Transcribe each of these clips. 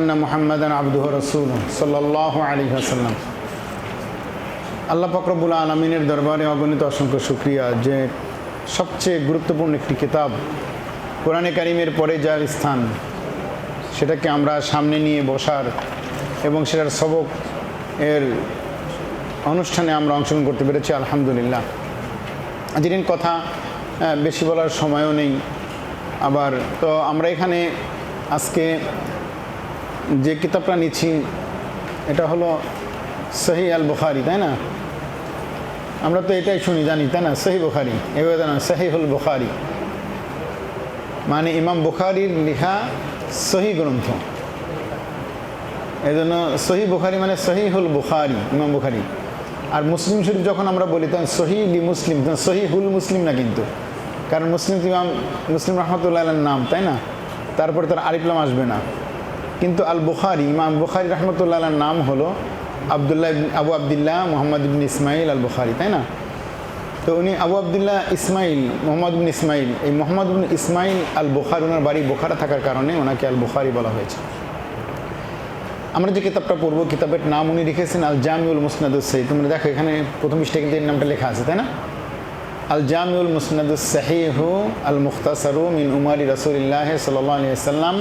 আন্না মুহাম্মাদান আবদুহু রাসূলুহু সাল্লাল্লাহু আলাইহি ওয়াসাল্লাম। আল্লাহ পাক রব্বুল আলামিনের দরবারে অগণিত অসংখ্য শুকরিয়া যে সবচেয়ে গুরুত্বপূর্ণ একটি কিতাব কোরআনে কারিমের পরে যার স্থান, সেটাকে আমরা সামনে নিয়ে বসার এবং সেটার সবক এর অনুষ্ঠানে আমরা অংশগ্রহণ করতে পেরেছি, আলহামদুলিল্লাহ। যেদিন কথা বেশি বলার সময়ও নেই। আবার তো আমরা এখানে আজকে যে কিতাবটা নিচ্ছি এটা হলো সহিহ আল বুখারী, তাই না? আমরা তো এটাই শুনি জানি, তাই না? সহিহ বুখারী, এভাবে না, সহিহুল বুখারী মানে ইমাম বুখারীর লেখা সহিহ গ্রন্থ। এই জন্য সহিহ বুখারী মানে সহিহুল বুখারী, ইমাম বুখারী। আর মুসলিম শরীফ যখন আমরা বলি তখন সহিহ লি মুসলিম, সহিহুল মুসলিম না কিন্তু, কারণ মুসলিম ইমাম মুসলিম রহমতুল্লাহ আলাইহির নাম, তাই না? তারপরে তার আলিফলাম আসবে না। কিন্তু আল বুখারী, ইমাম বুখারী রহমতুল্লাহ আলাইহির নাম হলো আবু আবদুল্লাহ মুহাম্মদ ইবনে ইসমাইল আল বুখারী, তাই না? তো উনি আবু আবদুল্লাহ ইসমাইল, মোহাম্মদ ইবনে ইসমাইল, এই মোহাম্মদ ইবনে ইসমাইল আল বুখারী, ওনার বাড়ি বোখারা থাকার কারণে ওনাকে আল বুখারী বলা হয়েছে। আমরা যে কিতাবটা পড়বো, কিতাবের নাম উনি লিখেছেন আল জামিউল মুসনাদুস সহিহ। তোমরা দেখো এখানে প্রথম পৃষ্ঠায় কিন্তু এর নামটা লেখা আছে, তাই না? আল জামিউল মুসনাদুস সহিহ আল মুখতাসারু মিন উমারি রাসূলিল্লাহ সাল্লাল্লাহু আলাইহি ওয়াসাল্লাম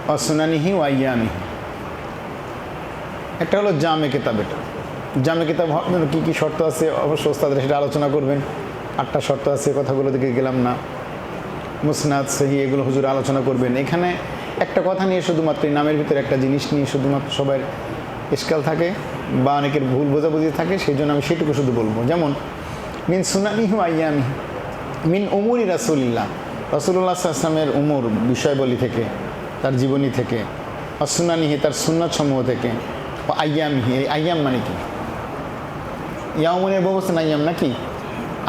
ওয়া সুনানিহি ওয়া আইয়ামিহি। একটা হলো জামে কিতাব। এটা জামে কিতাব হওয়ার কী কী শর্ত আছে অবশ্য ওস্তাদরা সেটা আলোচনা করবেন। 8টা শর্ত আছে, কথাগুলো দিকে গেলাম না। মুসনাদ সহিহ এগুলো হুজুর আলোচনা করবেন। এখানে একটা কথা নিয়ে শুধুমাত্র নামের ভিতরে একটা জিনিস নিয়ে শুধুমাত্র সবার ইশকাল থাকে বা অনেকের ভুল বোঝাবুঝি থাকে, সেই জন্য আমি সেটুকু শুধু বলবো। যেমন মিন সুনানিহি ওয়া আইয়ামিহি, মিন উমুরি রাসূলিল্লাহ, রাসূলুল্লাহ সাল্লাল্লাহু আলাইহি ওয়াসাল্লামের উমর বিষয়বলী থেকে, তার জীবনী থেকে, আর সুনানিহি তার সুন্নাত সমূহ থেকে, ও আইয়ামিহি, এই আইয়াম মানে কি? ইয়াউমুনের ব্যবস্থা আইয়াম নাকি?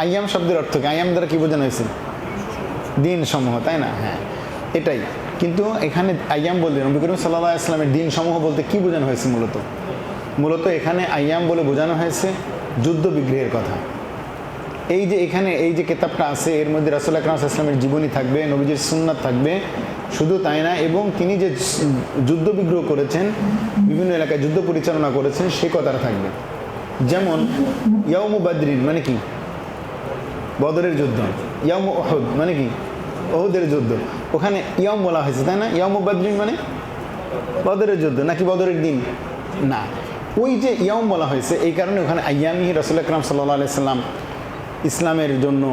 আইয়াম শব্দের অর্থ কি? আইয়াম দ্বারা কী বোঝানো হয়েছে? দিন সমূহ, তাই না? হ্যাঁ, এটাই। কিন্তু এখানে আইয়াম বলতে নবী করিম সাল্লাল্লাহু আলাইহি ওয়াসাল্লামের দিন সমূহ বলতে কী বোঝানো হয়েছে? মূলত এখানে আইয়াম বলে বোঝানো হয়েছে যুদ্ধ বিগ্রহের কথা। এই যে এখানে এই যে কিতাবটা আছে, এর মধ্যে রাসূল আকরাম সাল্লাল্লাহু আলাইহি ওয়াসাল্লামের জীবনী থাকবে, নবীজির সুন্নাত থাকবে। শুধু তাই না, এবং তিনি যে যুদ্ধ বিগ্রহ করেছেন, বিভিন্ন এলাকায় যুদ্ধ পরিচালনা করেছেন, সে কথাটা থাকবে। যেমন ইয়াউমু বাদরিন মানে কি? বদরের যুদ্ধ। ইয়াউমু উহুদ মানে কি? উহুদের যুদ্ধ। ওখানে ইয়াউম বলা হয়েছে, তাই না? ইয়াউমু বাদরিন মানে বদরের যুদ্ধ, নাকি বদরের দিন? না, ওই যে ইয়াউম বলা হয়েছে এই কারণে ওখানে আইয়ামিহি রাসূল আকরাম সাল্লাল্লাহু আলাইহি ওয়াসাল্লাম ইসলামের জন্য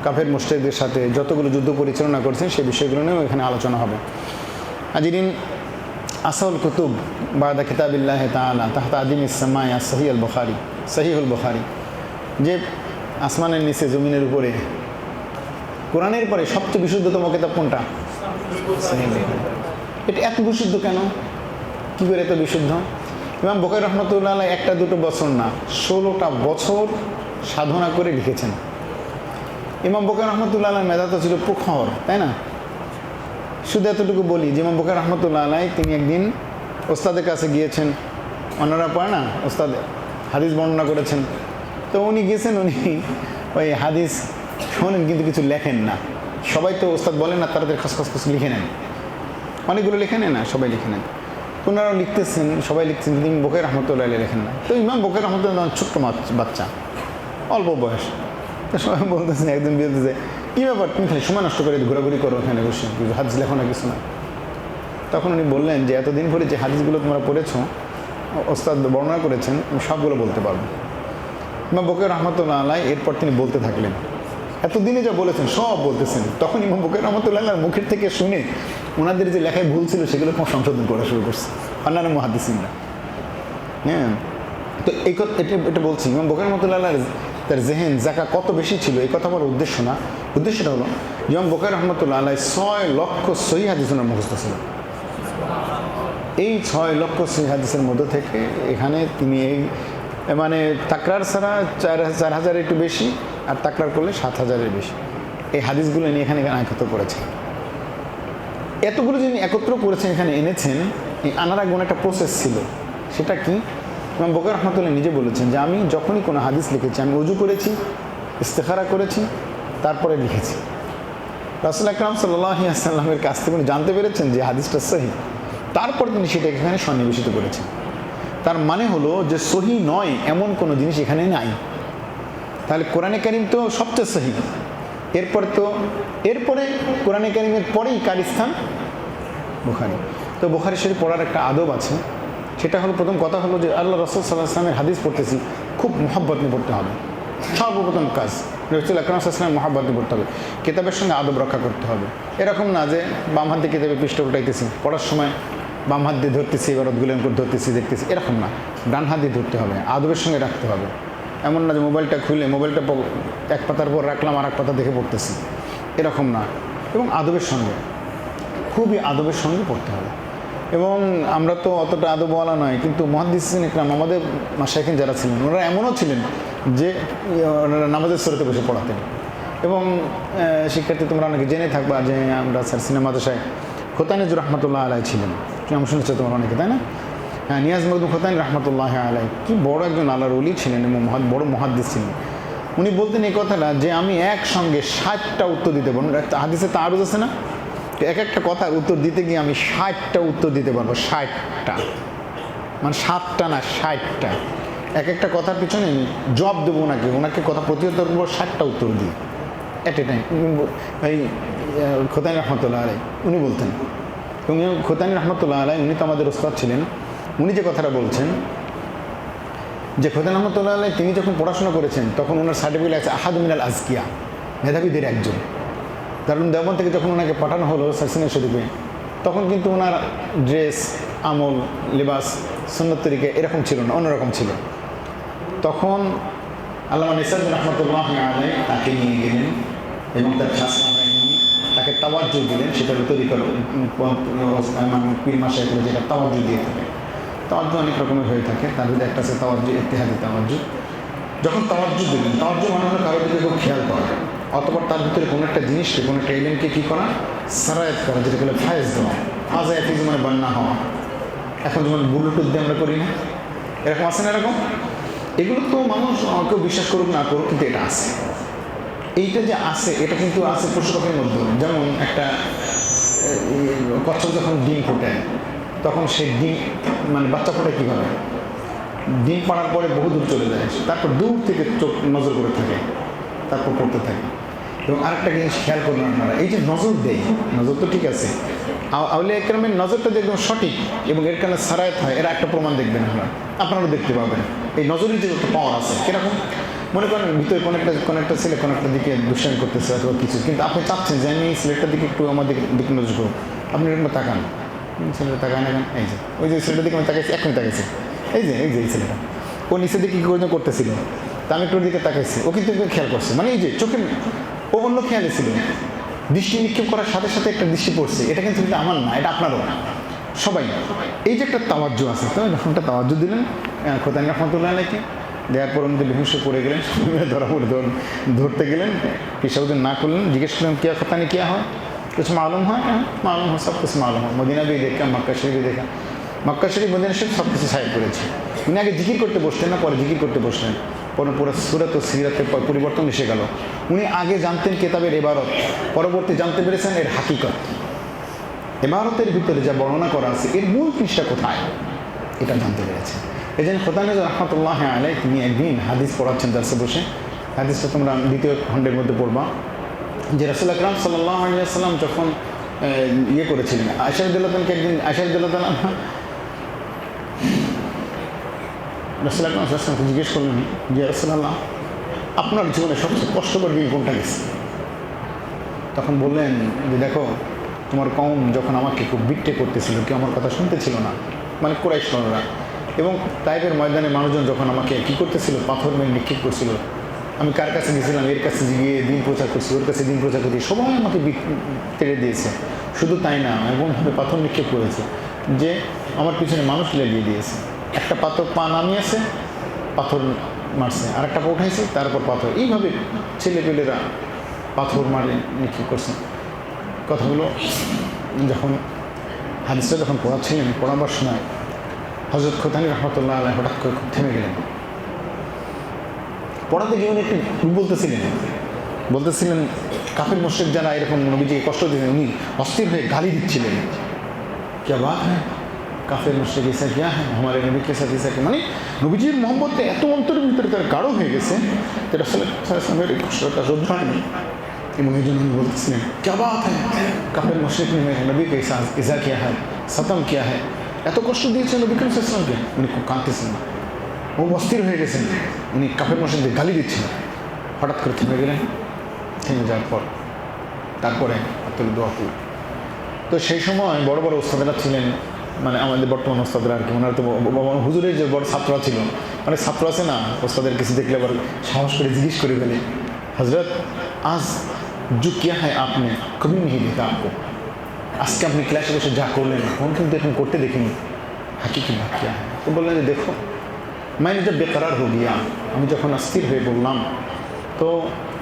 কাফের মুশরিকদের সাথে যতগুলো যুদ্ধ পরিচালনা করেছেন সেই বিষয়গুলো নিয়েও এখানে আলোচনা হবে। হাজিরিন, আসল কুতুব বাদা কিতাবিল্লাহি তাআলা তাহতা আদিমিস সামাই সহিহ আল বুখারী, সহিহুল বুখারী, যে আসমানের নিচে জমিনের উপরে কোরআনের পরে সবচেয়ে বিশুদ্ধতম কিতাব কোনটা? সহিহ বুখারী। এটা এত বিশুদ্ধ কেন? কী করে এত বিশুদ্ধ? ইমাম বুখারী রহমতুল্লাহ আলাইহি একটা দুটো বছর না, 16টা বছর সাধনা করে লিখেছেন। ইমাম বুখারী রহমতুল্লাহ আলাইহির মেধা তো ছিল প্রখর, তাই না? শুধু এতটুকু বলি যে ইমাম বুখারী রহমতুল্লাহ আলাইহি তিনি একদিন ওস্তাদের কাছে গিয়েছেন। অন্যরা পড়ে না, ওস্তাদ হাদিস বর্ণনা করেছেন, তো উনি গিয়েছেন, উনি ওই হাদিস শোনেন কিন্তু কিছু লেখেন না। সবাই তো ওস্তাদ বলেন না, তাদের খসখস লিখে নেন, অনেকগুলো লিখে নেন না, সবাই লিখে নেন। ওনারাও লিখতেছেন, সবাই লিখতেছেন, কিন্তু ইমাম বুখারী রহমতুল্লাহ আলাইহি লেখেন না। তো ইমাম বুখারী রহমতুল্লাহ ছোট্ট বাচ্চা, অল্প বয়স, তো সবাই বলতেছেন, একদিন বলতেছে, কী ব্যাপার তুমি খালি সময় নষ্ট করে ঘোরাঘুরি করো এখানে বসে, কিছু হাদিস লেখো না, কিছু না। তখন উনি বললেন যে এতদিন পরে যে হাদিসগুলো তোমরা পড়েছো, ওস্তাদ বর্ণনা করেছেন, আমি সবগুলো বলতে পারবো। ইমাম বুখারী রহমতুল্লাহ আলাইহি এরপর তিনি বলতে থাকলেন, এতদিনে যা বলেছেন সব বলতেছেন। তখন ইমাম বুখারী রহমতুল্লাহ আলাইহির মুখের থেকে শুনে ওনাদের যে লেখায় ভুল ছিল সেগুলো সংশোধন করা শুরু করছে অন্যান্য মুহাদ্দিসিনরা। হ্যাঁ, তো এই কথা এটা বলছি, ইমাম বুখারী রহমতুল্লাহ আলাইহি তার জেহেন জাকা কত বেশি ছিল এই কথা বলার উদ্দেশ্য না। উদ্দেশ্যটা হলো ইমাম বুখারী রহমতুল্লাহ আলাইহি 6 লক্ষ সহিহ হাদিস ওনার মুখস্থ ছিল। এই 6 লক্ষ সহিহ হাদিসের মধ্যে থেকে এখানে তিনি এই মানে তাকরার ছাড়া 4,000 একটু বেশি, আর তাকরার করলে 7,000-এর বেশি এই হাদিসগুলো নিয়ে এখানে একত্র করেছেন। এতগুলো যিনি একত্র করেছেন, এখানে এনেছেন, এই আনার আগে একটা প্রসেস ছিল। সেটা কি? ইমাম বুখারী রহমতুল্লাহ নিজে বলেছেন যে আমি যখনই কোনো হাদিস লিখেছি, আমি ওযু করেছি, ইস্তেখারা করেছি, তারপরে লিখেছি। রাসূল আকরাম সাল্লাল্লাহু আলাইহি ওয়াসাল্লামের কাছ থেকে উনি জানতে পেরেছেন যে হাদিসটা সহিহ, তারপর তিনি সেটা এখানে সন্নিবেশিত করেছেন। তার মানে হলো যে সহি নয় এমন কোনো জিনিস এখানে নাই। তাহলে কোরআনে কারিম তো সবচেয়ে সহি, এরপরে কোরআনে কারিমের পরেই কার স্থান? বুখারী। তো বুখারী শরীফ পড়ার একটা আদব আছে, সেটা হলো প্রথম কথা হলো যে আল্লাহ রাসূল সাল্লাল্লাহু আলাইহি ওয়াসাল্লামের হাদিস পড়তেছি, খুব মহব্বত নিয়ে পড়তে হবে। সর্বপ্রথম কাজ রাসূল আকরাম সাল্লাল্লাহু আলাইহি ওয়াসাল্লামের মহব্বত নিয়ে পড়তে হবে, কিতাবের সঙ্গে আদব রক্ষা করতে হবে। এরকম না যে বাম হাত দিয়ে কিতাবের পৃষ্ঠা উল্টাইতেছি, পড়ার সময় বাম হাত দিয়ে ধরতেছি, এবার গুলেন করে ধরতেছি, দেখতেছি, এরকম না। ডান হাত দিয়ে ধরতে হবে, আদবের সঙ্গে রাখতে হবে। এমন না যে মোবাইলটা খুলে মোবাইলটা এক পাতার পর রাখলাম আর এক পাতা দেখে পড়তেছি, এরকম না। এবং আদবের সঙ্গে, খুবই আদবের সঙ্গে পড়তে হবে। এবং আমরা তো অতটা আদবওয়ালা নয়, কিন্তু মুহাদ্দিসিন ইকরাম আমাদের মাশায়েখিন যারা ছিলেন ওনারা এমনও ছিলেন যে ওনারা নামাজের সুরাতে বসে পড়াতেন। এবং শিক্ষার্থী তোমরা অনেকে জেনে থাকবা যে আমরা স্যার সিনেমা মাদ্রাসায় খোতানিজুর রহমতুল্লাহ আলাই ছিলেন, নাম শুনেছো তোমরা অনেকে, তাই না? হ্যাঁ, নিয়াজ মখদুম খোতানি রহমতুল্লাহ আলাই কি বড় একজন আল্লাহর ওলি ছিলেন এবং বড় মুহাদ্দিস ছিলেন। উনি বলতেন এই কথাটা যে আমি একসঙ্গে 60টা উত্তর দিতে পারবো। হাদিসে তাআরুজ আছে না, এক একটা কথার উত্তর দিতে গিয়ে আমি 60টা উত্তর দিতে পারবো। 60টা মানে 7টা না, 60টা। এক একটা কথার পিছনে আমি জবাব দেবো ওনাকে কথা প্রতিহত করবো 60টা উত্তর দিয়ে এট এ টাইম। এই খোতানি রহমতুল্লাহ আলাই উনি বলতেন। এবং খোতানি রহমতুল্লাহ আলাই উনি তো আমাদের ওস্তাদ ছিলেন। উনি যে কথাটা বলছেন যে খোতানি রহমতুল্লাহ আলাই তিনি যখন পড়াশোনা করেছেন তখন ওনার সার্টিফিকেট আছে আহাদ মিনাল আজকিয়া, মেধাবীদের একজন। দারুল দেওবন্দ থেকে যখন ওনাকে পাঠানো হলো সার্সিনা শরীফে, তখন কিন্তু ওনার ড্রেস, আমল, লেবাস, সুন্নত তরিকা এরকম ছিল না, অন্যরকম ছিল। তখন আল্লামা নিসার রহমতুল্লাহ আলাই তাকে নিয়ে গেলেন এবং তার খাস কামরায় নিয়ে তাকে তাওয়াজ্জু দিলেন। সেটার তরিকার পীর মাসায়েখ যেটা তাওয়াজ্জু দিয়ে থাকে, তাওয়াজ্জু অনেক রকমের হয়ে থাকে, তার ভিতরে একটা আছে তাওয়াজ্জু ইত্তেহাদি তাওয়াজ্জু। যখন তাওয়াজ্জু দিলেন, তাওয়াজ্জু মানে হলো কারোর দিকে খুব খেয়াল করা, অতপর তার ভিতরে কোনো একটা জিনিসকে, কোনো একটা এলিমকে কী করা, সারায়াত করা, যেটা বলে ফায়েজ দেওয়া। ফাজায়াত মানে বন্যা হওয়া। এখন যেমন ব্লুটুথ দিয়ে আমরা করি না, এরকম আছে না? এরকম এগুলো তো মানুষ কেউ বিশ্বাস করুক না করুক, কিন্তু এটা আছে। এইটা যে আছে, এটা কিন্তু আছে পশু পাখির মধ্যে। যেমন একটা কচ্ছপ যখন ডিম ফোটায়, তখন সেই ডিম মানে বাচ্চা ফোটায় কীভাবে, ডিম পাড়ার পরে বহু দূর চলে যায়, তারপর দূর থেকে চোখ নজর করে থাকে, তারপর পড়তে থাকে। এবং আরেকটা জিনিস খেয়াল করবেন আপনারা, এই যে নজর দেয়, নজর তো ঠিক আছে, আউলিয়া ইকরামের নজরটা যে একদম সঠিক এবং এর কারণে সারায়াত হয়, এর একটা প্রমাণ দেখবেন আপনারাও দেখতে পাবেন। এই নজরের যে একটা পাওয়ার আছে, কীরকম মনে করেন ভিতরে কোনো একটা ছেলে কোনো একটা দিকে দুষ্টামি করতেছে অথবা কিছু, কিন্তু আপনি চাচ্ছেন যে আমি এই ছেলেটার দিকে একটু আমাদের দিকে নজর করুন, আপনি এরকম তাকান, ছেলেটা তাকায় না কেন, এই যে ওই যে ছেলেটার দিকে আমি তাকাইছি, এখনই তাকাইছি, এই ছেলেটা ও নিচের দিকে কী করে করতেছিল, তা আমি একটু দিকে তাকাইছি, ও কিন্তু খেয়াল করছে, মানে এই যে চোখে ও অন্য খেয়ালে ছিল, দৃষ্টি নিক্ষেপ করার সাথে সাথে একটা দৃষ্টি পড়ছে। এটা কিন্তু আমার না, এটা আপনারও না, সবাই। এই যে একটা তাওয়াজ্জু আছে, তো যখন একটা তাওয়াজ্জু দিলেন খোতানি রহমতুল্লাহ আলাইকে, দেওয়ার পর উনি বেহুশ পড়ে গেলেন, ধরা পড়ে ধরতে গেলেন, পেশাউদ্দিন না করলেন, জিজ্ঞেস করলেন কিয়া খোতানি কিয়া হয়, কিছু মালুম হয়? হ্যাঁ মালুম হয়, সব কিছু মালুম হয়, মদিনা भी देखा, মক্কা শরীফ भी देखा, মক্কা শরীফ মদিনা শরীফ সব কিছু সাহেব করেছে। উনি আগে জিকির করতে বসতেন না, পরে জিকির করতে বসলেন, পরে পুরো সুরাত ও সিরাতের পরিবর্তন এসে গেল। উনি আগে জানতেন কেতাবের ইবারত, পরবর্তী জানতে পেরেছেন এর হাকিকত। ইবারতের ভিতরে যা বর্ণনা করা আছে এর মূল পৃষ্ঠা কোথায়, এটা জানতে পেরেছেন। এই জন্য খোতানি রহমতুল্লাহ আলাই তিনি একদিন হাদিস পড়াচ্ছেন দার্সে বসে। হাদিসটা তোমরা দ্বিতীয় খণ্ডের মধ্যে পড়বা, যে রাসূল আকরাম সাল্লাল্লাহু আলাইহি ওয়াসাল্লাম যখন ইয়ে করেছিলেন, আয়েশা রাদিয়াল্লাহু একদিন আয়েশা রাদিয়াল্লাহু আনহা রাসূল আকরাম সাল্লাল্লাহু আলাইহি ওয়াসাল্লামকে জিজ্ঞেস করলেন যে রাসূলুল্লাহ আপনার জীবনে সবচেয়ে কষ্টকর দিন কোনটা গেছে? তখন বললেন যে দেখো, তোমার কওম যখন আমাকে খুব বিট্টে করতেছিল, কেউ আমার কথা শুনতেছিল না, মানে কুরাইশ লোকেরা, এবং তাইফের ময়দানে মানুষজন যখন আমাকে কী করতেছিল, পাথর মেরে নিক্ষেপ করছিল, আমি কার কাছে গেছিলাম, এর কাছে গিয়ে দিন প্রচার করছি, ওর কাছে দিন প্রচার করছি, সবাই আমাকে তেড়ে দিয়েছে। শুধু তাই না, এমনভাবে পাথর নিক্ষেপ করেছে যে আমার পিছনে মানুষ লেলিয়ে দিয়েছে। একটা পাথর পা নামিয়েছে, পাথর মারছে, আর একটা পা উঠাইছে, তারপর পাথর, এইভাবে ছেলেপেলেরা পাথর মারে নিক্ষেপ করছে। কথাগুলো যখন হাদিসটা যখন পড়াচ্ছিলেন, পড়াবার সময় হযরত খোতানি রহমতুল্লাহ আলাইহি হঠাৎ করে খুব থেমে গেলেন। পড়াতে গিয়ে উনি একটু বলতেছিলেন কাফের মুশরিক যারা এরকম নবীজিকে কষ্ট দিলেন, উনি অস্থির হয়ে গালি দিচ্ছিলেন। কে বাত হ্যাঁ, কাফের মুশরিক ঈসা কিয়া হ্যাঁ আমার নবী কে সাথে ঈসা কে, মানে নবীজির মহব্বতে এত অন্তরের ভিতরে তার গাঢ় হয়ে গেছে যে রাসূলুল্লাহ সাল্লাল্লাহু আলাইহি ওয়াসাল্লামের এই কষ্টটা সহ্য হয়নি এবং এই জন্য উনি বলতেছিলেন ক্যা বাত হ্যায় কাফের মুশরিক ने मेरे नबी को ঈসা किया है सतम किया है, এত কষ্ট দিয়েছে নবী করিম সাল্লাল্লাহু আলাইহি ওয়াসাল্লামকে। উনি খুব কাঁদতেছেন, ও অস্থির হয়ে গেছেন, উনি কাফের মুশরিকদের গালি দিচ্ছেন। হঠাৎ করে থেমে গেলেন, থেমে যাওয়ার পর তারপরে তুলে দোয়া করলেন। তো সেই সময় বড় বড় ওস্তাদেরা ছিলেন, মানে আমাদের বর্তমান ওস্তাদরা আর কি, ওনারা তো হুজুরের যে বড় ছাত্র ছিল, মানে ছাত্র আছে না ওস্তাদের কিছু দেখলে আবার সাহস করে জিজ্ঞেস করে ফেলে, হজরত আজ जो किया है आपने कभी नहीं देखा आपको, আজকে আপনি ক্লাসে বসে যা করলেন কোন কিন্তু এখন করতে দেখিনি, হাকিকি বাত কিয়া है। তো বললেন যে দেখো मैंने जब बेकरार हो गया, আমি যখন অস্থির হয়ে বললাম, तो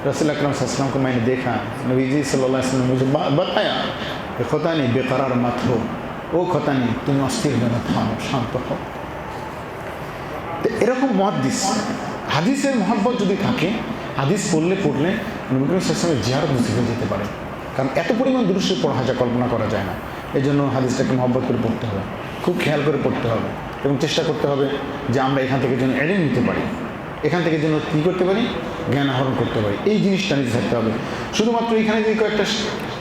रसूल अकरम सल्लल्लाहु अलैहि वसल्लम को मैंने देखा, नबी जी सल्लल्लाहु अलैहि वसल्लम ने मुझे बताया कि खोता नहीं बेकरार मत हो, ও खोता नहीं তুমি অস্থির হয়ে না, থামো শান্ত হও। তো এরকম মুহাদ্দিস হাদিসের মহব্বত যদি থাকে, হাদিস পড়লে নবী করিম সাল্লাল্লাহু আলাইহি ওয়াসাল্লামের জিয়ারত নসিব হয়ে যেতে পারে, কারণ এত পরিমাণ দুরূদ শরীফ পড়া হয় যা কল্পনা করা যায় না। এই জন্য হাদিসটাকে মহব্বত করে পড়তে হবে, খুব খেয়াল করে পড়তে হবে এবং চেষ্টা করতে হবে যে আমরা এখান থেকে যেন এড়িয়ে নিতে পারি, এখান থেকে যেন কী করতে পারি, জ্ঞান আহরণ করতে পারি, এই জিনিসটা নিতে থাকতে হবে। শুধুমাত্র এখানে যে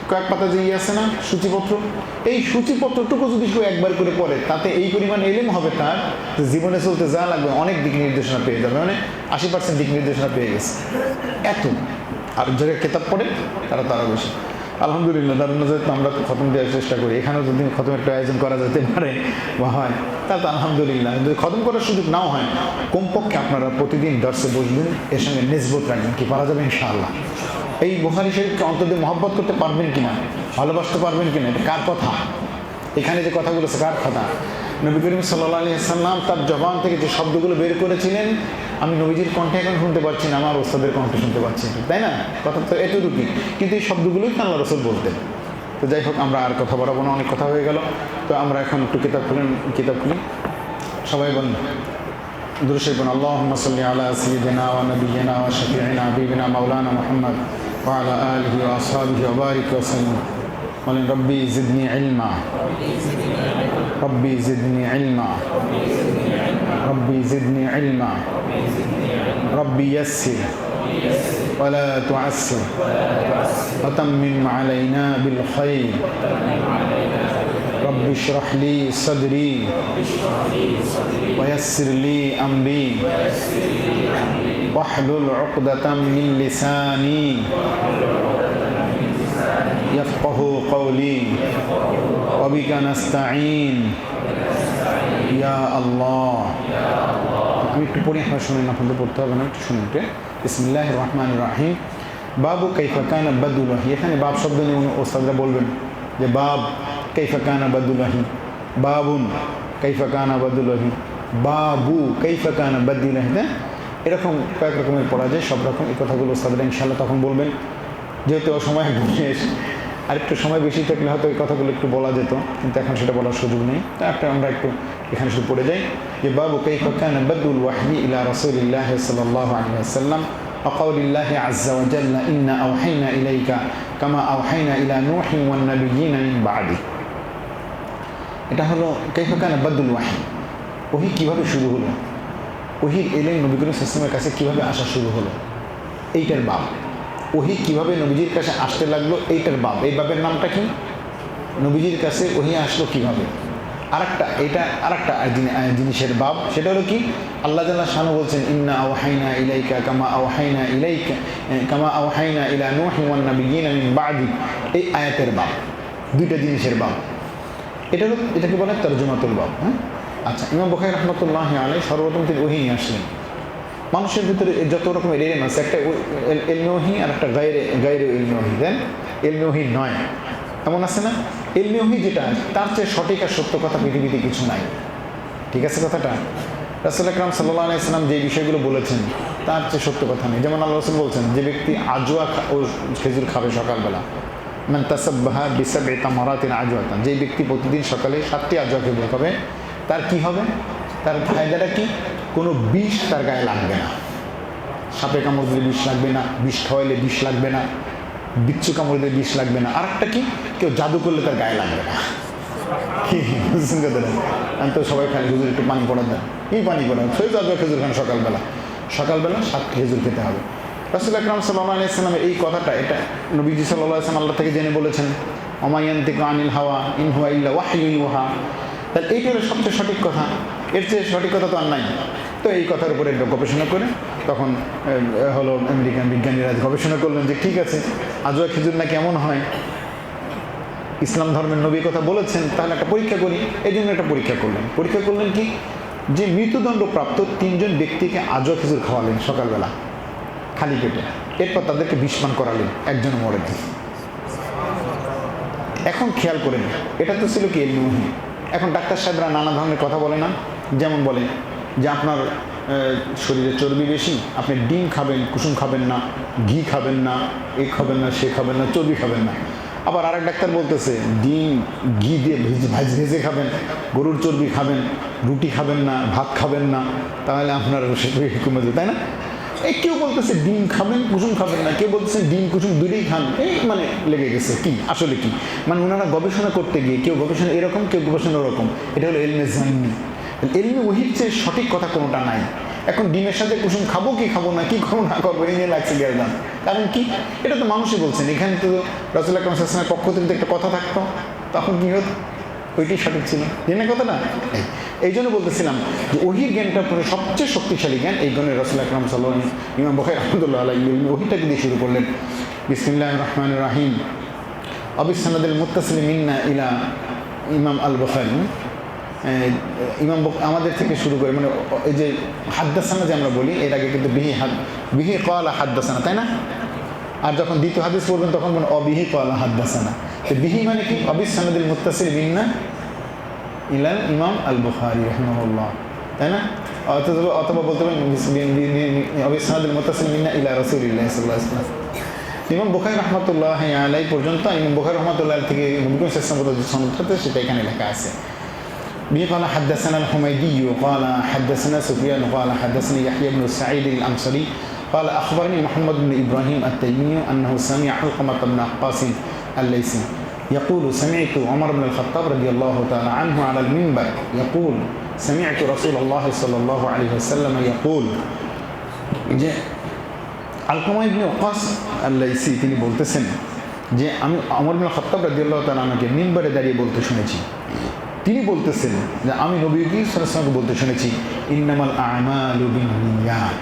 কয়েক পাতা যে আছে না সূচিপত্র, এই সূচিপত্রটুকু যদি কেউ একবার করে পড়ে তাতে এই পরিমাণ এলেম হবে তার যে জীবনে চলতে যা লাগবে অনেক দিক নির্দেশনা পেয়ে যাবে, মানে 80% দিক নির্দেশনা পেয়ে গেছে এত। আর যারা কেতাব পড়ে তারা বেশি। আলহামদুলিল্লাহ দারুন নাজাত আমরা খতম দেওয়ার চেষ্টা করি, এখানেও যদি খতম একটা আয়োজন করা যেতে পারে বা হয় তাহলে তো আলহামদুলিল্লাহ। যদি খতম করার সুযোগ নাও হয়, কমপক্ষে আপনারা প্রতিদিন দর্শে বসবেন, এর সঙ্গে নিসবত রাখবেন, কি পারা যাবে ইনশাআল্লাহ। এই বুখারী শরীফকে অন্তত মহব্বত করতে পারবেন কিনা, ভালোবাসতে পারবেন কিনা, এটা কার কথা? এখানে যে কথাগুলো কার কথা? নবী করিম সাল্লাল্লাহু আলাইহি ওয়াসাল্লাম তার জবান থেকে যে শব্দগুলো বের করেছিলেন, আমি নবীজির কণ্ঠে এখন শুনতে পাচ্ছি না, আমার ওস্তাদের কণ্ঠে শুনতে পাচ্ছি, তাই না? কথা তো এতটুকুই, কিন্তু এই শব্দগুলোই আল্লাহ রাসূল বলতেন। তো যাই হোক, আমরা আর কথা বাড়াবো না, অনেক কথা হয়ে গেল। তো আমরা এখন একটু কিতাব খুলি, সবাই বলুন দুরূদ শরীফ পড়ুন। আল্লাহুম্মা সাল্লি আলা সাইয়্যিদিনা ওয়া নাবিয়্যিনা ওয়া শাফিঈনা হাবিবিনা মাওলানা মুহাম্মদ ওয়া আলা আলিহি ওয়া আসহাবিহি ওয়া বারিক ওয়া সাল্লিম। বলেন রব্বি জিদনি ইলমা, রব্বি জিদনি ইলমা, রব্বি জিদনি ইলমা, রব্বি ইয়াসসির ওয়া লা তুআসসির ওয়া তাম্মিম আলাইনা বিল খায়র, রব্বি ইশরাহ লি সাদরি ওয়া ইয়াসসির লি আমরি ওয়াহলুল উকদাতাম মিন লিসানি ইয়াফকাহু কওলি ওয়া বিকা নাস্তাঈন ইয়া আল্লাহ। আমি একটু পড়ি, আপনারা শুনেন, আপনাদের পড়তে হবে না, একটু শুনুন। বিসমিল্লাহির রহমানির রহিম। বাবু কাইফা কানা বাদুল ওয়াহি, এখানে বাব শব্দ নিয়ে ওস্তাদরা বলবেন যে বাব কাইফা কানা বাদুল ওয়াহি, বাবুন কাইফা কানা বাদুল ওয়াহি, বাবু কাইফা কানা বাদুল ওয়াহি। এরকম কয়েক রকমের পড়া যায়, সব রকম এই কথাগুলো ওস্তাদরা ইনশাআল্লাহ তখন বলবেন। যেহেতু সময় শেষ, আর একটু সময় বেশি থাকলে হয়তো এই কথাগুলো একটু বলা যেত, কিন্তু এখন সেটা বলার সুযোগ নেই। তো আমরা একটু এখানে শুধু পড়ে যাই যে বাবু কাইফা কানা বাদুল ওয়াহি ইলা রাসূলিল্লাহ সাল্লাল্লাহু আলাইহি ওয়াসাল্লাম ওয়া কাউলিল্লাহি আযজা ওয়া জাল্লা ইন্না আওহাইনা ইলাইকা কামা আওহাইনা ইলা নূহিন ওয়ান নাবিয়্যিনা মিন বা'দি। এটা হলো কাইফা কানা বাদুল ওয়াহি, ওহী কীভাবে শুরু হলো, ওহীর এলেম নবী করিম সাল্লাল্লাহু আলাইহি ওয়াসাল্লামের কাছে কীভাবে আসা শুরু হলো, এইটার বাব। ওহী কীভাবে নবীজির কাছে আসতে লাগলো, এইটার বাব। এই বাবের নামটা কি? নবীজির কাছে ওহী আসলো কীভাবে। আরেকটা জিনিসের বাব, সেটা হলো কি, আল্লাহ জাল্লা শানহু বলছেন ইন্না আওহাইনা ইলাইকা কামা আওহাইনা ইলাইকা কামা আওহাইনা ইলা নূহিন ওয়ান নাবিয়্যিনা মিন বা'দি। এই আয়াতের বাব, দুইটা জিনিসের বাব। এটাকে বলে তরজমাতুল বাব। হ্যাঁ, আচ্ছা, ইমাম বুখারী রাহমাতুল্লাহি আলাইহি সর্বপ্রথম তিনি ওহী নিয়ে আসলেন। মানুষের ভিতরে যত রকমের এলেম আছে, একটা ইলমে ওহী আর একটা গায়রে ইলমে ওহী। দেন ইলমে ওহী নয়, এমন আছে না? ইলমে ওহী যেটা, তার চেয়ে সঠিক আর সত্য কথা পৃথিবীতে কিছু নাই। ঠিক আছে কথাটা? রাসূল আকরাম সাল্লাল্লাহু আলাইহি ওয়াসাল্লাম যে বিষয়গুলো বলেছেন তার চেয়ে সত্য কথা নেই। যেমন আল্লাহ রাসূল বলছেন, যে ব্যক্তি আজওয়া ও খেজুর খাবে সকালবেলা, মান তাসাব্বাহা বিসাব'i তামারাতিন আজওয়াতান, যে ব্যক্তি প্রতিদিন সকালে 7টি আজওয়া খেজুর খাবে, তার কি হবে? তার ফায়দাটা কি? কোনো বিষ তার গায়ে লাগবে না। সাপে কামড় দিলে বিষ লাগবে না, বিষ খাওয়াইলে বিষ লাগবে না, বিচ্ছু কামড় দিলে বিষ লাগবে না। আর একটা কি, কেউ জাদু করলে তার গায়ে লাগবে না। কি বুঝছেন কথাটা? আমি তো সবাই খালি হুজুর একটু পানি পড়া দেন, কি পানি পড়া, সেই যাবে খেজুর খান সকালবেলা 7 খেজুর খেতে হবে। রাসূল আকরাম সাল্লাল্লাহু আলাইহি ওয়াসাল্লামের এই কথাটা, এটা নবীজি সাল্লাল্লাহু আলাইহি ওয়াসাল্লাম আল্লাহ থেকে জেনে বলেছেন, ওমা ইয়ানতিকু আনিল হাওয়া ইন হুয়া ইল্লা ওয়াহয়ুন ইউহা। তাহলে এইটা হলো সবচেয়ে সঠিক কথা, এর চেয়ে সঠিক কথা তো আর নাই। তো এই কথার উপরে গবেষণা করে তখন হলো আমেরিকান বিজ্ঞানীরা গবেষণা করলেন যে ঠিক আছে, আজওয়া খেজুর নাকি এমন হয়, ইসলাম ধর্মের নবী কথা বলেছেন, তাহলে একটা পরীক্ষা করি। এই জন্য একটা পরীক্ষা করলেন কি, যে মৃত্যুদণ্ডপ্রাপ্ত 3 জন ব্যক্তিকে আজওয়া খেজুর খাওয়ালেন সকালবেলা খালি পেটে, এরপর তাদেরকে বিষ পান করালেন, একজন মরে নেই। এখন খেয়াল করেন, এটা তো ছিল কি ইলমে ওহী। এখন ডাক্তার সাহেবরা নানা ধরনের কথা বলে না, যেমন বলে যে আপনার শরীরে চর্বি বেশি, আপনি ডিম খাবেন, কুসুম খাবেন না, ঘি খাবেন না, এ খাবেন না, সে খাবেন না, চর্বি খাবেন না। আবার আরেক ডাক্তার বলতেছে ডিম ঘি দিয়ে ভেজে খাবেন, গরুর চর্বি খাবেন, রুটি খাবেন না, ভাত খাবেন না, তাহলে আপনার কমে যাবে, তাই না? এই কেউ বলতেছে ডিম খাবেন, কুসুম খাবেন না, কেউ বলতেছে ডিম কুসুম দুটোই খান। এই মানে লেগে গেছে কি আসলে কি, মানে ওনারা গবেষণা করতে গিয়ে কেউ গবেষণা এরকম, কেউ গবেষণা ওরকম। এটা হলো ইলমে জান্নি। ইলমে ওহীর চেয়ে সঠিক কথা কোনোটা নাই। এখন ডিমের সাথে কুসুম খাবো কি খাবো না, কি খাবো না করবো, এই নিয়ে লাগছে গেরদান। কারণ কি, এটা তো মানুষই বলছেন। এখানে তো রাসূল আকরাম সাল্লাল্লাহু আলাইহি ওয়াসাল্লামের পক্ষ থেকে একটা কথা থাকতো, তখন কি হতো, ওইটাই সঠিক ছিল, জেনে কথা না। এই জন্য বলতেছিলাম যে ওহীর জ্ঞানটা পরে সবচেয়ে শক্তিশালী জ্ঞান। এই জ্ঞানে রাসূল আকরাম সাল্লাল্লাহু আলাইহি ওয়াসাল্লাম, ইমাম বুখারী রাহমাতুল্লাহ আলাইহি ওহীটাকে দিয়ে শুরু করলেন। বিসমিল্লাহির রহমানির রহিম, আবিসনাদিল মুত্তাসিল মিন্না ইলা ইমাম আল বুখারী। আমাদের থেকে শুরু করে, মানে এই যে হাদ্দাসানা যে আমরা বলি, এর আগে কিন্তু বিহি ক্বালা হাদ্দাসানা, তাই না? আর যখন দ্বিতীয় হাদিস পড়বেন তখন বলুন অবিহি ক্বালা হাদ্দাসানা। তো বিহি মানে কি, আবিসনাদিল মুত্তাসিল মিন্না ইলাল ইমাম আল বুখারী রাহিমাহুল্লাহ, তাই না? অথবা বলতে পারেন আবিসনাদিল মুত্তাসিল মিন্না ইলা রাসূলিল্লাহ সাল্লাল্লাহু আলাইহি ওয়াসাল্লাম। ইমাম বুখারী রাহমাতুল্লাহি আলাইহি পর্যন্ত, ইমাম বুখারী রাহমাতুল্লাহ থেকে নবী সাল্লাল্লাহু আলাইহি ওয়াসাল্লাম সেটা এখানে লেখা আছে। قال حدثنا الحميدي قال حدثنا سفيان قال حدثني يحيى بن سعيد الأنصاري قال أخبرني محمد بن إبراهيم التيمي أنه سمع علقمة بن وقاص الليثي يقول سمعت عمر بن الخطاب رضي الله تعالى عنه على المنبر يقول سمعت رسول الله صلى الله عليه وسلم يقول علقمة بن وقاص الليثي তিনি বলতেছেন যে আমি ওমর ইবনে খাত্তাব রাদিয়াল্লাহু তাআলা আনহুকে মিম্বরে দাঁড়িয়ে বলতে শুনেছি। তিনি বলতেছেন যে আমি নবী সাল্লাল্লাহু আলাইহি ওয়াসাল্লামকে বলতে শুনেছি, ইন্নামাল আ'মালু বিন্নিয়াত,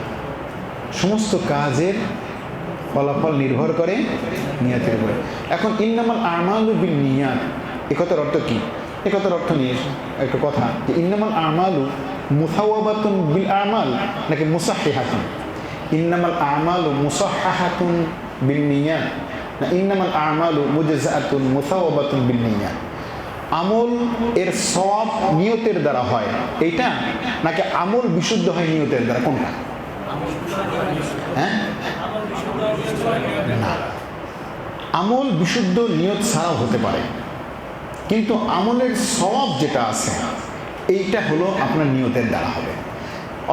সমস্ত কাজের ফলাফল নির্ভর করে নিয়তের উপরে। এখন ইন্নামাল আ'মালু বিন্নিয়াত, এই কথার অর্থ কি? এই কথার অর্থ নিয়ে একটা কথা, যে ইন্নামাল আ'মালু মুসাওয়াবাতুন বিল আ'মাল নাকি মুসাহহিহাতুন। ইন্নামাল আ'মালু মুসাহহাহাতুন বিন্নিয়াত না ইন্নামাল আ'মালু মুজজাআতুন মুসাওয়াবাতুন বিন্নিয়াত। আমল এর সওয়াব নিয়তের দ্বারা হয় এইটা, নাকি আমল বিশুদ্ধ হয় নিয়তের দ্বারা, কোনটা? হ্যাঁ, না, আমল বিশুদ্ধ নিয়ত ছাড়াও হতে পারে, কিন্তু আমলের সওয়াব যেটা আছে এইটা হলো আপনার নিয়তের দ্বারা হবে।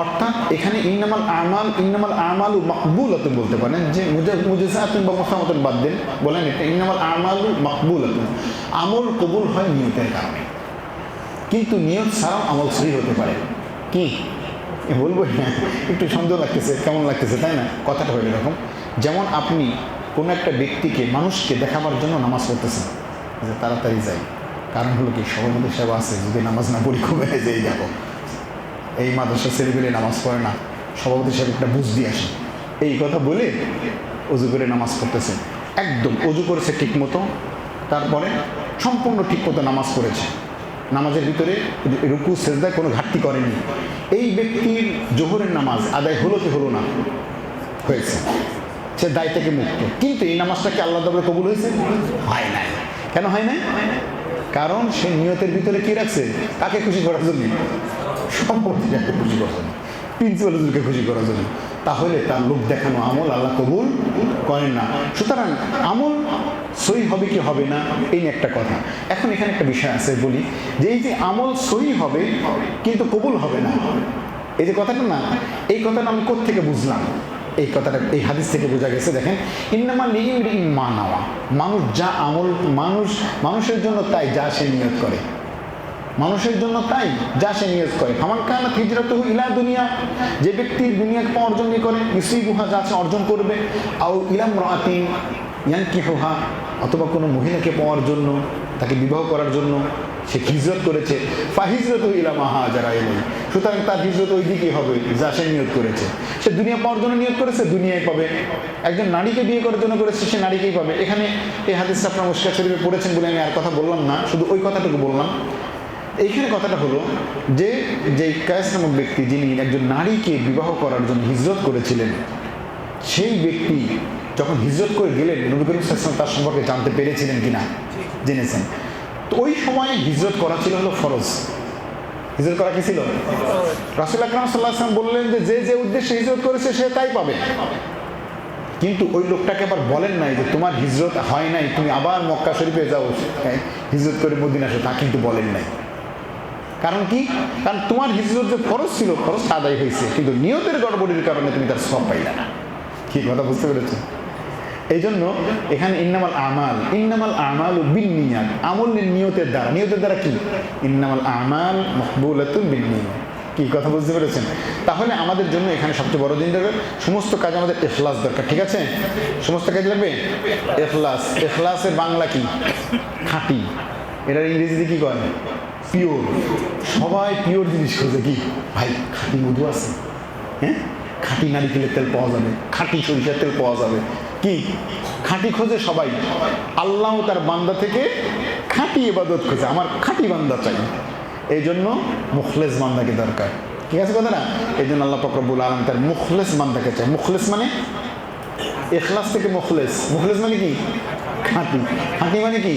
অর্থাৎ এখানে ইন্নামাল আমালু মাকবুলাতুন বলতে পারেন, যে মুজাজাতুন বা মুসাওয়াতুন বাদ দেন, বলেন এটা ইন্নামাল আমালু মাকবুলাতুন, আমল কবুল হয় নিয়তের কারণে, কিন্তু নিয়ত ছাড়াও আমল সহি হতে পারে। কি বলবো, একটু সন্দেহ লাগতেছে, কেমন লাগতেছে, তাই না? কথাটা হলো এরকম, যেমন আপনি কোনো একটা ব্যক্তিকে, মানুষকে দেখাবার জন্য নামাজ পড়তেছেন, যে তাড়াতাড়ি যাই, কারণ হলো কি সভাপতি সাহেব আছে, যদি নামাজ না পড়ি খুব যেই যাবো, এই মাদ্রাসা ছেলেপেলে নামাজ পড়ে না, সভাপতি সাহেব একটা বুঝ দিয়ে আসে, এই কথা বলে অজু করে নামাজ পড়তেছে, একদম অজু করেছে ঠিক মতো, তারপরে সম্পূর্ণ ঠিক মতো নামাজ পড়েছে, নামাজের ভিতরে রুকু সেজদায় কোনো ঘাটতি করেনি, এই ব্যক্তির জোহরের নামাজ আদায় হলো কি হলো না? হয়েছে, সে দায় থেকে মুক্ত। কিন্তু এই নামাজটাকে আল্লাহ তাআলা কবুল হয়েছে? হয় নাই। কেন হয় নাই? কারণ সে নিয়তের ভিতরে কি রাখছে? কাকে খুশি করার জন্য? সভাপতিকে খুশি করার জন্য, প্রিন্সিপাল হুজুরকে খুশি করার জন্য। তাহলে তার লোক দেখানো আমল আল্লাহ কবুল করেন না। সুতরাং আমল সহি হবে কি হবে না, এই নিয়ে একটা কথা। এখন এখানে একটা বিষয় আছে, বলি যে এই যে আমল সহি হবে কিন্তু কবুল হবে না, এই যে কথাটা না, এই কথাটা আমি কোত্থেকে বুঝলাম? এই কথাটা এই হাদিস থেকে বোঝা গেছে। দেখেন, ইন্নামা লিইমরিইন মা নাওয়া, মানুষ যা আমল, মানুষের জন্য তাই যা সে নিয়ত করে, মানুষের জন্য তাই যা সে নিয়ত করে। ফামান কানাত হিজরাতুহু ইলা দুনিয়া, যে ব্যক্তি দুনিয়াকে অর্জন করে, ইউসিবুহা, যা সে অর্জন করবে, আও ইলা ইমরাআতিন ইয়ানকিহুহা, অথবা কোনো মহিলাকে পাওয়ার জন্য, তাকে বিবাহ করার জন্য সে হিজরত করেছে, ফাহিজরাতুহু ইলা মা হাজারা ইলাইহি, সুতরাং তার হিজরত ওই দিকেই হবে যা সে নিয়ত করেছে। সে দুনিয়া পাওয়ার জন্য নিয়ত করেছে, দুনিয়ায় পাবে। একজন নারীকে বিয়ে করার জন্য করেছে, সে নারীকেই পাবে। এখানে এই হাদিসটা আপনার মুশকাত শরীফে পড়েছেন বলে আমি আর কথা বললাম না, শুধু ওই কথাটুকু বললাম। এইখানে কথাটা হলো যে যে কায়েস নামক ব্যক্তি যিনি একজন নারীকে বিবাহ করার জন্য হিজরত করেছিলেন, সেই ব্যক্তি যখন হিজরত করে গেলেন, নবী করিম সাল্লাল্লাহু আলাইহি ওয়াসাল্লাম তার সম্পর্কে জানতে পেরেছিলেন কিনা, জেনেছেন। তো ওই সময় হিজরত করা ছিল হলো ফরজ। হিজরত করা কি ছিল? রাসূল আকরাম সাল্লাল্লাহু আলাইহি ওয়াসাল্লাম বললেন যে যে উদ্দেশ্যে হিজরত করেছে সে তাই পাবে। কিন্তু ওই লোকটাকে আবার বলেন নাই যে তোমার হিজরত হয় নাই, তুমি আবার মক্কা শরীফে যাও হিজরত করে মদিনা আসো, তা কিন্তু বলেন নাই। কারণ কি? কারণ তোমার হিজরত যে ফরজ ছিল, ফরজ আদায় হয়েছে, কিন্তু নিয়তের গড়বড়ির কারণে তুমি তার সওয়াব পাইলে না। কি কথা বুঝতে পেরেছো? এই জন্য এখানে ইন্নামাল আমালু বিন্নিয়াত, আমল নিয়তের দ্বারা। নিয়তের দ্বারা কি? ইন্নামাল আমাল মাকবুলাতুন বিন্নিয়াত। কি কথা বুঝতে পেরেছেন? তাহলে আমাদের জন্য এখানে সবচেয়ে বড় দিন দরকার, সমস্ত কাজ আমাদের ইখলাস দরকার। ঠিক আছে? সমস্ত কাজ লাগবে ইখলাস। ইখলাসের বাংলা কি? খাঁটি। এটার ইংরেজিতে কি কয়? পিওর। সবাই পিওর জিনিস খোঁজে। কি ভাই, খাঁটি মধু আছে, হ্যাঁ, খাঁটি নারিকেলের তেল পাওয়া যাবে, খাঁটি সরিষার তেল পাওয়া যাবে, কি খাঁটি খোঁজে সবাই। আল্লাহ তার বান্দা থেকে খাঁটি ইবাদত খোঁজে, আমার খাঁটি বান্দা চাই। এই জন্য মুখলেস বান্দাকে দরকার। ঠিক আছে কথা না? এই জন্য আল্লাহ পাক রব্বুল আলামিন তার মুখলেস বান্দাকে চায়। মুখলেস মানে ইখলাস থেকে মুখলেস। মুখলেস মানে কি? খাঁটি। খাঁটি মানে কি?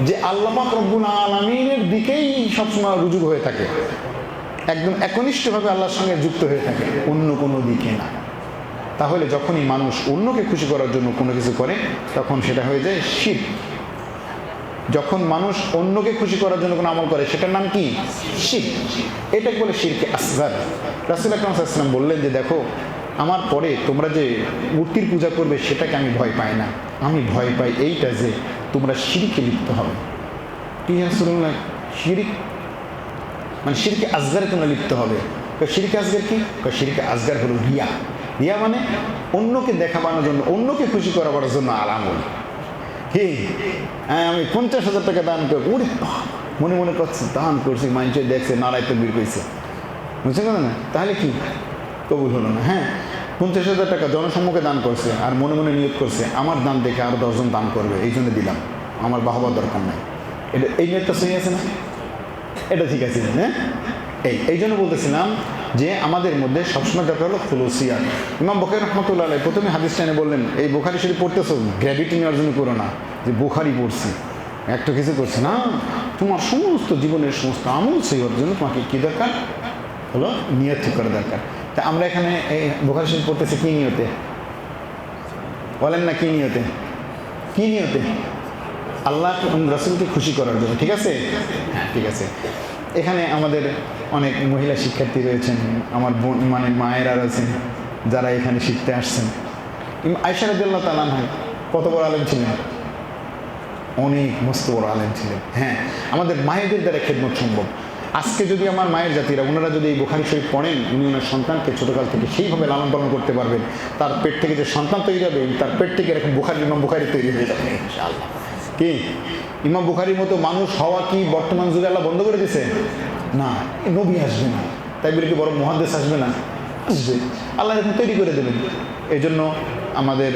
যে আল্লাহ পাক রব্বুল আলামিনের দিকেই সবসময় রুজু হয়ে থাকে, একদম একনিষ্ঠভাবে আল্লাহর সঙ্গে যুক্ত হয়ে থাকে, অন্য কোনো দিকে না। তাহলে যখনই মানুষ অন্যকে খুশি করার জন্য কোনো কিছু করে, তখন সেটা হয়ে যায় শিরক। যখন মানুষ অন্যকে খুশি করার জন্য কোনো আমল করে, সেটার নাম কি? শিরক। এটাকে বলে শিরকে আসগার। রাসূল আকরাম সাল্লাল্লাহু আলাইহি ওয়াসাল্লাম বললেন যে দেখো, আমার পরে তোমরা যে মূর্তির পূজা করবে সেটাকে আমি ভয় পাই না, আমি ভয় পাই এইটা যে তোমরা শিরকে লিপ্ত হবে। কি রাসূলুল্লাহ? শিরক মানে শিরকে আসগারে তোমরা লিপ্ত হবে। শিরকে আসগার কি? শিরকে আসগার হলো রিয়া। রিয়া মানে অন্যকে দেখাবার জন্য, অন্যকে খুশি করাবার জন্য আমল। হ্যাঁ, আমি 50,000 টাকা দান করবো, ওরে মনে মনে করছে দান করছি, মানুষ দেখছে, নারায় তো বের করছে, বুঝছেন না? তাহলে কি কবুল হলো না? হ্যাঁ, 50,000 টাকা জনসম্মুখে দান করছে, আর মনে মনে নিয়োগ করছে আমার দান দেখে আরো 10 জন দান করবে, এই জন্য দিলাম, আমার বাহবার দরকার নাই। এটা এই নিয়তটা সহি আছে না? এটা ঠিক আছে। হ্যাঁ, এই জন্য বলতেছিলাম যে আমাদের মধ্যে সবসময় দরকার হলো খুলুসিয়াত। ইমাম বুখারী রাহমাতুল্লাহ আলাইহি প্রথমে হাদিস টাইনে বললেন, এই বুখারী শরীফ পড়তেছো, গ্র্যাভিটি নেওয়ার জন্য করো না যে বুখারী পড়ছি, একটা কিছু করছে না। তোমার সমস্ত জীবনের সমস্ত আমল সহি হওয়ার জন্য তোমাকে কী দরকার হলো? নিয়ত ঠিক করা দরকার। তা আমরা এখানে এই বুখারী শরীফ পড়তেছি কী নিয়তে? বলেন না, কী নিয়তে? কী নিয়তে? আল্লাহ রাসূলকে খুশি করার জন্য। ঠিক আছে? হ্যাঁ, ঠিক আছে। এখানে আমাদের অনেক মহিলা শিক্ষার্থী রয়েছেন, আমার বোন মানে মায়েরা রয়েছেন, যারা এখানে শিখতে আসছেন। আয়েশা রাদিয়াল্লাহু তাআলা আনহা কত বড় আলেম ছিলেন? অনেক মস্ত বড় আলেম ছিলেন। হ্যাঁ, আমাদের মায়েদের দ্বারা খেদমত সম্ভব। আজকে যদি আমার মায়ের জাতিরা, ওনারা যদি এই বুখারী শরীফ পড়েন, উনি ওনার সন্তানকে ছোটকাল থেকে সেইভাবে লালন পালন করতে পারবেন, তার পেট থেকে যে সন্তান তৈরি হবে, তার পেট থেকে এরকম ইমাম বুখারী তৈরি হয়ে যাবে ইনশাআল্লাহ। কি ইমাম বুখারীর মতো মানুষ হওয়া কি বর্তমান যুগে আল্লাহ বন্ধ করে দিয়েছে? না, নবী আসবে না, তাই বলে কি বড় মুহাদ্দিস আসবে না? আসবে। আল্লাহ এরকম তৈরি করে দেবেন। এই জন্য আমাদের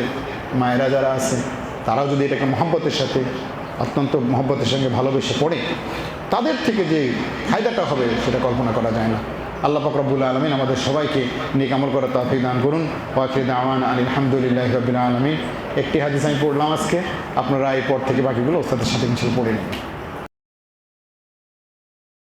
মায়েরা যারা আছে, তারাও যদি এটাকে মহব্বতের সাথে, অত্যন্ত মহব্বতের সঙ্গে ভালোবেসে পড়ে, তাদের থেকে যে ফায়দাটা হবে সেটা কল্পনা করা যায় না। আল্লাহ পাক রব্বুল আলামিন আমাদের সবাইকে নেক আমল করার তৌফিক দান করুন। ওয়া আখিরু দাওয়ানা আলহামদুলিল্লাহি রাব্বিল আলামিন। একটি হাদিস আমি পড়লাম আজকে, আপনারা এরপর থেকে বাকিগুলো ওস্তাদের সাথে কিছু পড়ে নিন।